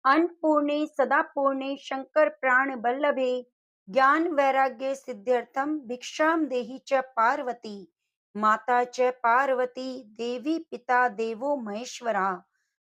अन्नपूर्णे सदा पूर्णे शंकर प्राण बल्लभे ज्ञान वैराग्य सिद्ध्यर्थम भिक्षां देहि च पार्वती। माता च पार्वती देवी पिता देवो महेश्वरा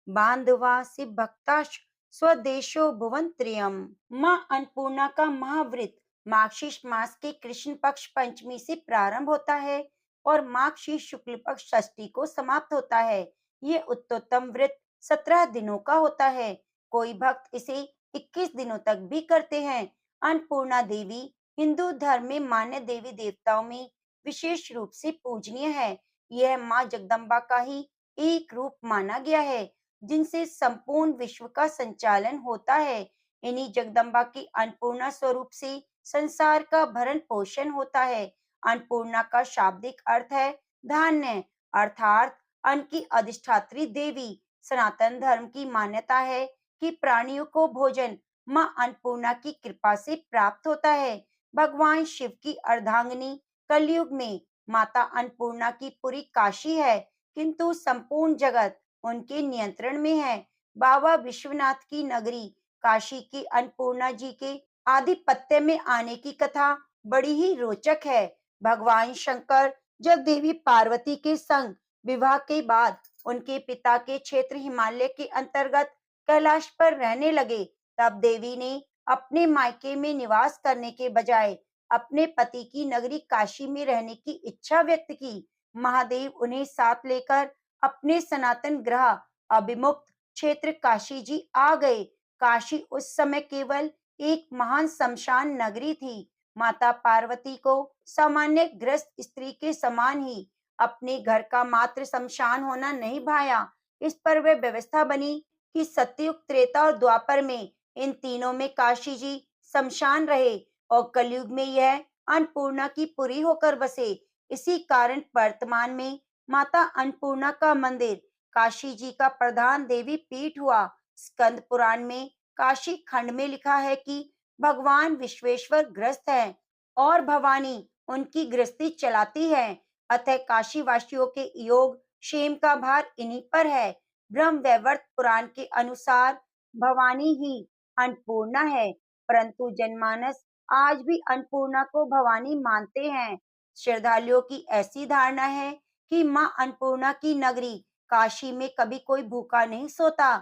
बांधवा शिव भक्ताश स्वदेशो भुवंत्रियम। माँ अन्नपूर्णा का महाव्रत मार्गशीर्ष मास के कृष्ण पक्ष पंचमी से प्रारंभ होता है और मार्गशीर्ष शुक्ल पक्ष षष्ठी को समाप्त होता है। ये उत्तमोत्तम व्रत 17 दिनों का होता है। कोई भक्त इसे 21 दिनों तक भी करते हैं। अन्नपूर्णा देवी हिंदू धर्म में मान्य देवी देवताओं में विशेष रूप से पूजनीय है। यह माँ जगदम्बा का ही एक रूप माना गया है जिनसे संपूर्ण विश्व का संचालन होता है। इन्हीं जगदम्बा की अन्नपूर्णा स्वरूप से संसार का भरण पोषण होता है। अन्नपूर्णा का शाब्दिक अर्थ है धान्य, अर्थात अन्न की अधिष्ठात्री देवी। सनातन धर्म की मान्यता है कि प्राणियों को भोजन माँ अन्नपूर्णा की कृपा से प्राप्त होता है। भगवान शिव की अर्धांगिनी कलयुग में माता अन्नपूर्णा की पूरी काशी है, किंतु संपूर्ण जगत उनके नियंत्रण में है। बाबा विश्वनाथ की नगरी काशी की अन्नपूर्णा जी के आधिपत्य में आने की कथा बड़ी ही रोचक है। भगवान शंकर जब देवी पार्वती के संग विवाह के बाद उनके पिता के क्षेत्र हिमालय के अंतर्गत कैलाश पर रहने लगे, तब देवी ने अपने मायके में निवास करने के बजाय अपने पति की नगरी काशी में रहने की इच्छा व्यक्त की। महादेव उन्हें साथ लेकर अपने सनातन ग्रह अभिमुक्त क्षेत्र काशी जी आ गए। काशी उस समय केवल एक महान शमशान नगरी थी। माता पार्वती को सामान्य ग्रस्त स्त्री के समान ही अपने घर का मात्र शमशान होना नहीं भाया। इस पर वह व्यवस्था बनी कि सतयुग, त्रेता और द्वापर में इन तीनों में काशी जी शमशान रहे और कलयुग में यह अन्नपूर्णा की पुरी होकर बसे। इसी कारण वर्तमान में माता अन्नपूर्णा का मंदिर काशी जी का प्रधान देवी पीठ हुआ। स्कंद पुराण में काशी खंड में लिखा है कि भगवान विश्वेश्वर ग्रस्त है और भवानी उनकी गृहस्थी चलाती है, अतः काशी वासियों के योग क्षेम का भार इन्हीं पर है। ब्रह्म वैवर्त पुराण के अनुसार भवानी ही अन्नपूर्णा है, परंतु जनमानस आज भी अन्नपूर्णा को भवानी मानते हैं। श्रद्धालुओं की ऐसी धारणा है कि माँ अन्नपूर्णा की नगरी काशी में कभी कोई भूखा नहीं सोता।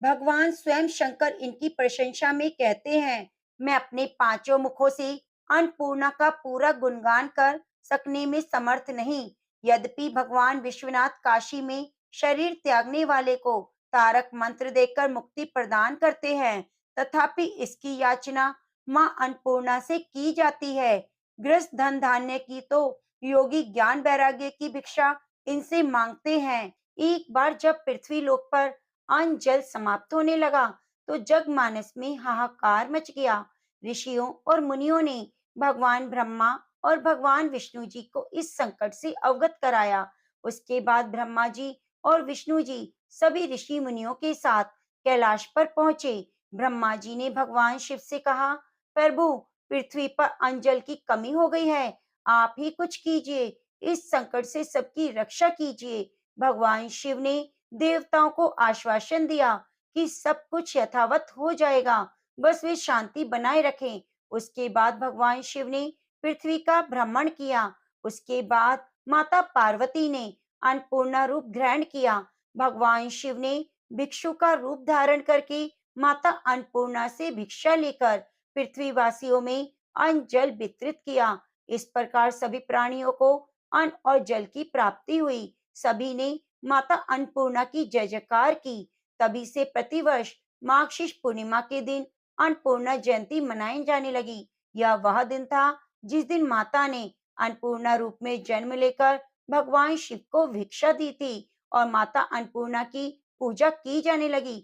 भगवान स्वयं शंकर इनकी प्रशंसा में कहते हैं, मैं अपने पांचों मुखों से अन्नपूर्णा का पूरा गुणगान कर सकने में समर्थ नहीं। यद्यपि भगवान विश्वनाथ काशी में शरीर त्यागने वाले को तारक मंत्र देकर मुक्ति प्रदान करते हैं, तथापि इसकी याचना मां अन्नपूर्णा से की जाती है। गृहस्थ धन धान्य की तो योगी ज्ञान वैराग्य की भिक्षा इनसे मांगते हैं। एक बार जब पृथ्वी लोक पर अन्न जल समाप्त होने लगा, तो जगमानस में हाहाकार मच गया। ऋषियों और मुनियों ने भगवान ब्रह्मा और भगवान विष्णु जी को इस संकट से अवगत कराया। उसके बाद ब्रह्मा जी और विष्णु जी सभी ऋषि मुनियों के साथ कैलाश पर पहुंचे। ब्रह्मा जी ने भगवान शिव से कहा, प्रभु, पृथ्वी पर अंजल की कमी हो गई है, आप ही कुछ कीजिए, इस संकट से सबकी रक्षा कीजिए। भगवान शिव ने देवताओं को आश्वासन दिया कि सब कुछ यथावत हो जाएगा, बस वे शांति बनाए रखें। उसके बाद भगवान शिव ने पृथ्वी का भ्रमण किया। उसके बाद माता पार्वती ने अन्नपूर्णा रूप ग्रहण किया। भगवान शिव ने भिक्षु का रूप धारण करके माता अन्नपूर्णा से भिक्षा लेकर पृथ्वीवासियों में अन्न जल वितरित किया। इस प्रकार सभी प्राणियों को अन्न और जल की प्राप्ति हुई। सभी ने माता अन्नपूर्णा की जय जयकार की। तभी से प्रतिवर्ष मार्गशीर्ष पूर्णिमा के दिन अन्नपूर्णा जयंती मनाई जाने लगी। यह वह दिन था जिस दिन माता ने अन्नपूर्णा रूप में जन्म लेकर भगवान शिव को भिक्षा दी थी और माता अन्नपूर्णा की पूजा की जाने लगी।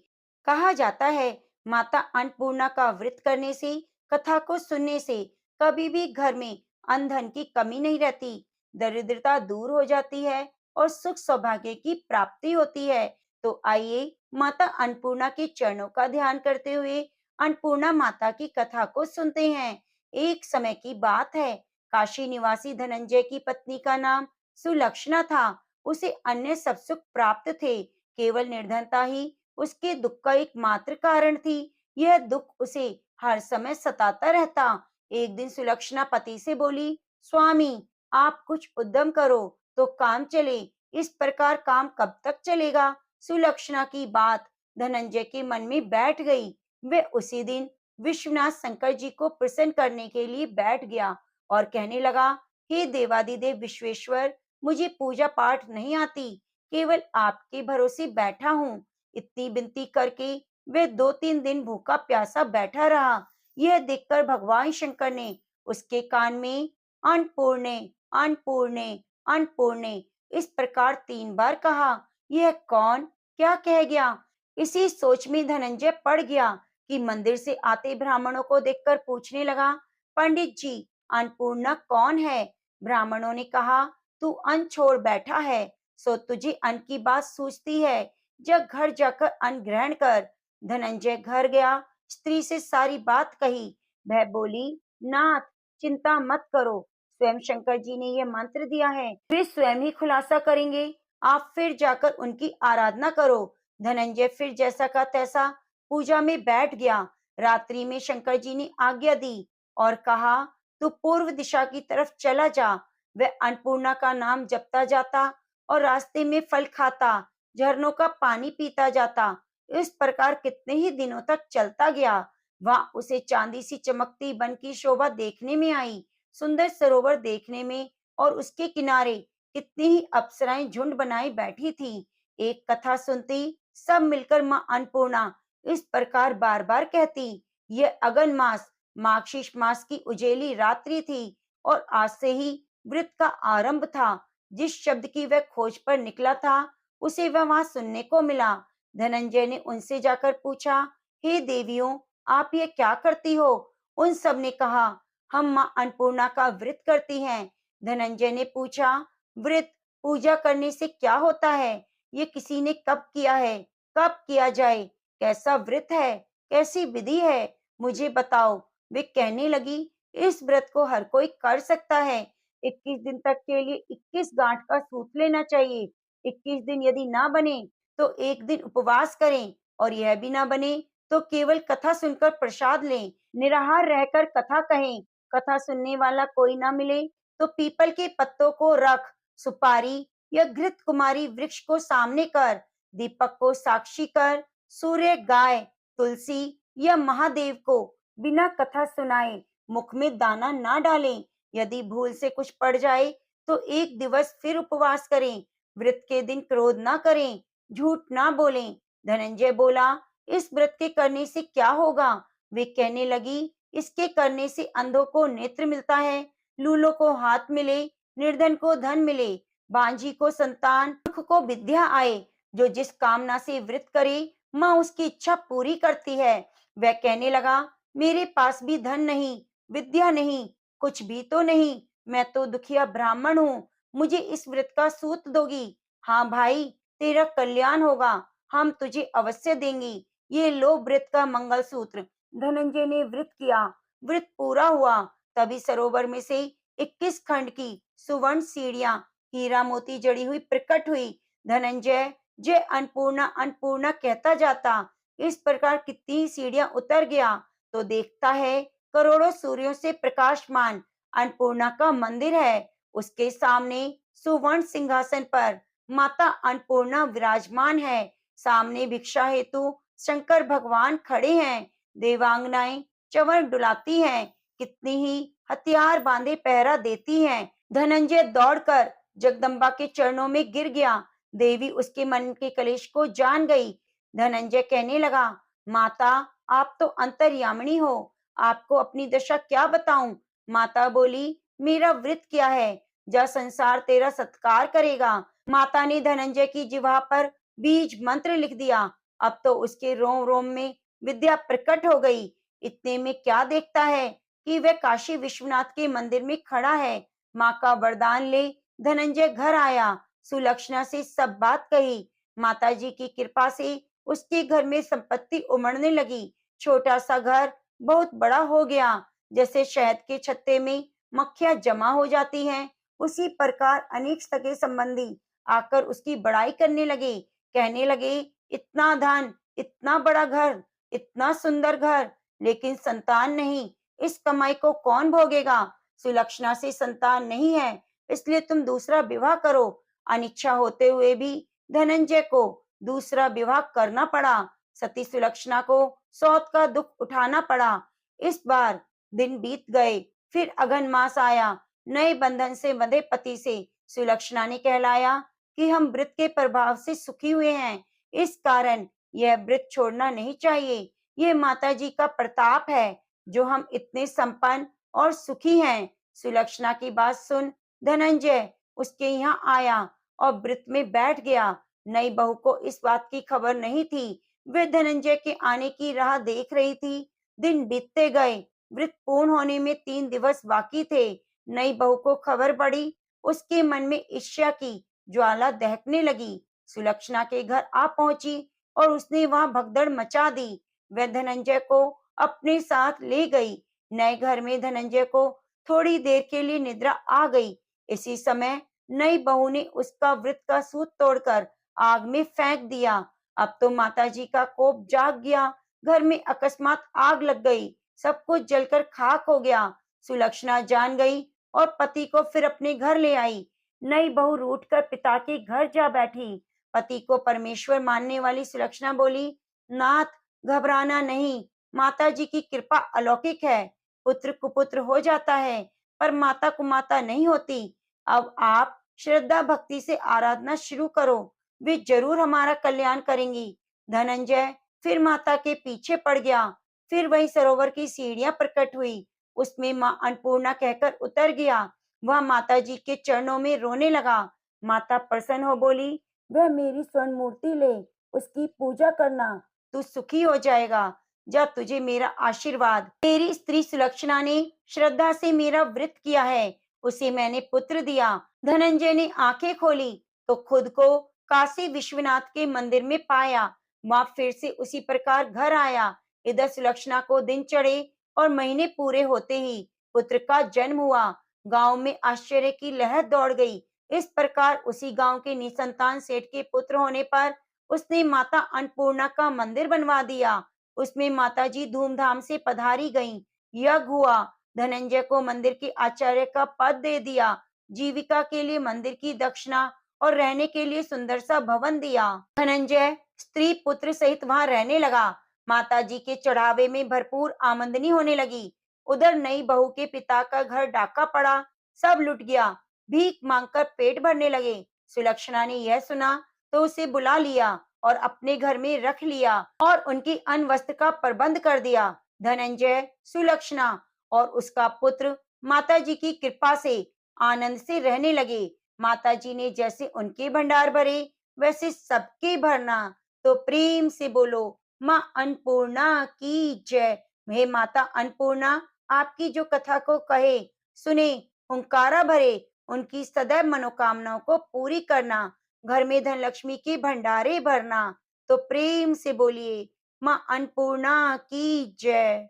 कहा जाता है, माता अन्नपूर्णा का व्रत करने से, कथा को सुनने से कभी भी घर में अन्न धन की कमी नहीं रहती, दरिद्रता दूर हो जाती है और सुख सौभाग्य की प्राप्ति होती है। तो आइए माता अन्नपूर्णा के चरणों का ध्यान करते हुए अन्नपूर्णा माता की कथा को सुनते हैं। एक समय की बात है, काशी निवासी धनंजय की पत्नी का नाम सुलक्षणा था। उसे अन्य सब सुख प्राप्त थे, केवल निर्धनता ही उसके दुख का एकमात्र कारण थी। यह दुख उसे हर समय सताता रहता। एक दिन सुलक्षणा पति से बोली, स्वामी, आप कुछ उद्यम करो तो काम चले, इस प्रकार काम कब तक चलेगा? सुलक्षणा की बात धनंजय के मन में बैठ गई। वे उसी दिन विश्वनाथ शंकर जी को प्रसन्न करने के लिए बैठ गया और कहने लगा, हे देवादिदेव विश्वेश्वर, मुझे पूजा पाठ नहीं आती, केवल आपके भरोसे बैठा हूँ। इतनी विनती करके वे 2-3 दिन भूखा प्यासा बैठा रहा। यह देखकर भगवान शंकर ने उसके कान में अन्नपूर्णे, अन्नपूर्णे, अन्नपूर्णे इस प्रकार 3 बार कहा। यह कौन क्या कह गया? इसी सोच में धनंजय पड़ गया कि मंदिर से आते ब्राह्मणों को देखकर पूछने लगा, पंडित जी, अन्नपूर्णा कौन है? ब्राह्मणों ने कहा, तू अन्न छोड़ बैठा है, सो तुझे अन्न की बात सूझती है, जब घर जाकर अन्न ग्रहण कर। धनंजय घर गया, स्त्री से सारी बात कही। वह बोली, नाथ, चिंता मत करो, स्वयं शंकर जी ने यह मंत्र दिया है, वे स्वयं ही खुलासा करेंगे, आप फिर जाकर उनकी आराधना करो। धनंजय फिर जैसा का तैसा पूजा में बैठ गया। रात्रि में शंकर जी ने आज्ञा दी और कहा, तू पूर्व दिशा की तरफ चला जा। वह अन्नपूर्णा का नाम जपता जाता और रास्ते में फल खाता, झरनों का पानी पीता जाता। इस प्रकार कितने ही दिनों तक चलता गया। वहां उसे चांदी सी चमकती वन की शोभा देखने में आई, सुंदर सरोवर देखने में, और उसके किनारे कितनी ही अप्सराएं झुंड बनाए बैठी थी। एक कथा सुनती सब मिलकर मां अन्नपूर्णा इस प्रकार बार बार कहती। यह अगन मास मार्गशीर्ष मास की उजेली रात्रि थी और आज से ही व्रत का आरंभ था। जिस शब्द की वह खोज पर निकला था, उसे वह वहां सुनने को मिला। धनंजय ने उनसे जाकर पूछा, हे देवियों, आप ये क्या करती हो? उन सब ने कहा, हम मां अन्नपूर्णा का व्रत करती हैं। धनंजय ने पूछा, व्रत पूजा करने से क्या होता है? ये किसी ने कब किया है? कब किया जाए? कैसा व्रत है? कैसी विधि है? मुझे बताओ। वे कहने लगी, इस व्रत को हर कोई कर सकता है। 21 दिन तक के लिए 21 गांठ का सूत लेना चाहिए। 21 दिन यदि ना बने तो एक दिन उपवास करें, और यह भी ना बने तो केवल कथा सुनकर प्रसाद लें। निराहार रहकर कथा कहें। कथा सुनने वाला कोई ना मिले तो पीपल के पत्तों को रख, सुपारी या घृत कुमारी वृक्ष को सामने कर, दीपक को साक्षी कर, सूर्य, गाय, तुलसी या महादेव को बिना कथा सुनाए मुख में दाना ना डालें। यदि भूल से कुछ पड़ जाए तो एक दिवस फिर उपवास करें। व्रत के दिन क्रोध ना करें, झूठ ना बोलें। धनंजय बोला, इस व्रत के करने से क्या होगा? वे कहने लगी, इसके करने से अंधों को नेत्र मिलता है, लूलों को हाथ मिले, निर्धन को धन मिले, बांझी को संतान, मूर्ख को विद्या आए। जो जिस कामना से व्रत करे, माँ उसकी इच्छा पूरी करती है। वह कहने लगा, मेरे पास भी धन नहीं, विद्या नहीं, कुछ भी तो नहीं, मैं तो दुखिया ब्राह्मण हूँ, मुझे इस व्रत का सूत दोगी? हाँ भाई, तेरा कल्याण होगा, हम तुझे अवश्य देंगे। ये लो व्रत का मंगल सूत्र। धनंजय ने व्रत किया, व्रत पूरा हुआ। तभी सरोवर में से 21 खंड की सुवर्ण सीढ़ियां हीरा मोती जड़ी हुई प्रकट हुई। धनंजय जय अन्नपूर्णा अन्नपूर्णा कहता जाता। इस प्रकार कितनी सीढ़ियां उतर गया तो देखता है करोड़ों सूर्यों से प्रकाशमान अन्नपूर्णा का मंदिर है। उसके सामने सुवर्ण सिंहासन पर माता अन्नपूर्णा विराजमान है। सामने भिक्षा हेतु शंकर भगवान खड़े हैं। देवांगनाएं चंवर डुलाती हैं, कितनी ही हथियार बांधे पहरा देती हैं। धनंजय दौड़कर जगदम्बा के चरणों में गिर गया। देवी उसके मन के कलेश को जान गई। धनंजय कहने लगा, माता, आप तो अंतर्यामिनी हो, आपको अपनी दशा क्या बताऊं? माता बोली, मेरा व्रत क्या है, जा संसार तेरा सत्कार करेगा। माता ने धनंजय की जिह्वा पर बीज मंत्र लिख दिया। अब तो उसके रोम रोम में विद्या प्रकट हो गई। इतने में क्या देखता है कि वह काशी विश्वनाथ के मंदिर में खड़ा है। माँ का वरदान ले धनंजय घर आया, सुलक्षणा से सब बात कही। माता जी की कृपा से उसके घर में संपत्ति उमड़ने लगी। छोटा सा घर बहुत बड़ा हो गया। जैसे शहद के छत्ते में मक्खियां जमा हो जाती हैं, उसी प्रकार अनेक सगे संबंधी आकर उसकी बड़ाई करने लगे, कहने लगे, इतना धन, इतना बड़ा घर, इतना सुंदर घर, लेकिन संतान नहीं, इस कमाई को कौन भोगेगा? सुलक्षणा से संतान नहीं है, इसलिए तुम दूसरा विवाह करो। अनिच्छा होते हुए भी धनंजय को दूसरा विवाह करना पड़ा। सती सुलक्षणा को सौत का दुख उठाना पड़ा। इस बार दिन बीत गए, फिर अगन मास आया। नए बंधन से बंधे पति से सुलक्षणा ने कहलाया कि हम व्रत के प्रभाव से सुखी हुए हैं, इस कारण यह व्रत छोड़ना नहीं चाहिए। ये माता जी का प्रताप है जो हम इतने संपन्न और सुखी हैं। सुलक्षणा की बात सुन धनंजय उसके यहाँ आया और व्रत में बैठ गया। नई बहू को इस बात की खबर नहीं थी। वे धनंजय के आने की राह देख रही थी। दिन बीतते गए, व्रत पूर्ण होने में 3 दिवस बाकी थे। नई बहू को खबर पड़ी, उसके मन में ईर्ष्या की ज्वाला दहकने लगी। सुलक्षणा के घर आ पहुंची और उसने वहां भगदड़ मचा दी। वह धनंजय को अपने साथ ले गई। नए घर में धनंजय को थोड़ी देर के लिए निद्रा आ गई। इसी समय नई बहू ने उसका व्रत का सूत तोड़कर आग में फेंक दिया। अब तो माताजी का कोप जाग गया। घर में अकस्मात आग लग गई, सब कुछ जलकर खाक हो गया। सुलक्षणा जान गई और पति को फिर अपने घर ले आई। नई बहू रूठकर पिता के घर जा बैठी। पति को परमेश्वर मानने वाली सुलक्षणा बोली, नाथ, घबराना नहीं, माता जी की कृपा अलौकिक है। पुत्र कुपुत्र हो जाता है, पर माता कुमाता नहीं होती। अब आप श्रद्धा भक्ति से आराधना शुरू करो, वे जरूर हमारा कल्याण करेंगी। धनंजय फिर माता के पीछे पड़ गया। फिर वही सरोवर की सीढ़ियां प्रकट हुई, उसमें माँ अन्नपूर्णा कहकर उतर गया। वह माता जी के चरणों में रोने लगा। माता प्रसन्न हो बोली, वह मेरी स्वर्ण मूर्ति ले, उसकी पूजा करना, तू सुखी हो जाएगा। जा, तुझे मेरा आशीर्वाद। तेरी स्त्री सुलक्षणा ने श्रद्धा से मेरा व्रत किया है, उसे मैंने पुत्र दिया। धनंजय ने आंखें खोली तो खुद को काशी विश्वनाथ के मंदिर में पाया। वहां फिर से उसी प्रकार घर आया। इधर सुलक्षणा को दिन चढ़े और महीने पूरे होते ही पुत्र का जन्म हुआ। गांव में आश्चर्य की लहर दौड़ गई। इस प्रकार उसी गांव के निसंतान सेठ के पुत्र होने पर उसने माता अन्नपूर्णा का मंदिर बनवा दिया। उसमें माता जी धूमधाम से पधारी गईं। यज्ञ हुआ। धनंजय को मंदिर के आचार्य का पद दे दिया। जीविका के लिए मंदिर की दक्षिणा और रहने के लिए सुंदर सा भवन दिया। धनंजय स्त्री पुत्र सहित वहां रहने लगा। माता जी के चढ़ावे में भरपूर आमदनी होने लगी। उधर नई बहू के पिता का घर डाका पड़ा, सब लुट गया। भीख मांगकर पेट भरने लगे। सुलक्षणा ने यह सुना तो उसे बुला लिया और अपने घर में रख लिया और उनकी अन्न वस्त्र का प्रबंध कर दिया। धनंजय, सुलक्षणा और उसका पुत्र माता जी की कृपा से आनंद से रहने लगे। माता जी ने जैसे उनके भंडार भरे, वैसे सबके भरना। तो प्रेम से बोलो, माँ अन्नपूर्णा की जय। हे माता अन्नपूर्णा, आपकी जो कथा को कहे सुने, हुंकारा भरे, उनकी सदैव मनोकामनाओं को पूरी करना, घर में धन लक्ष्मी के भंडारे भरना। तो प्रेम से बोलिए, माँ अन्नपूर्णा की जय।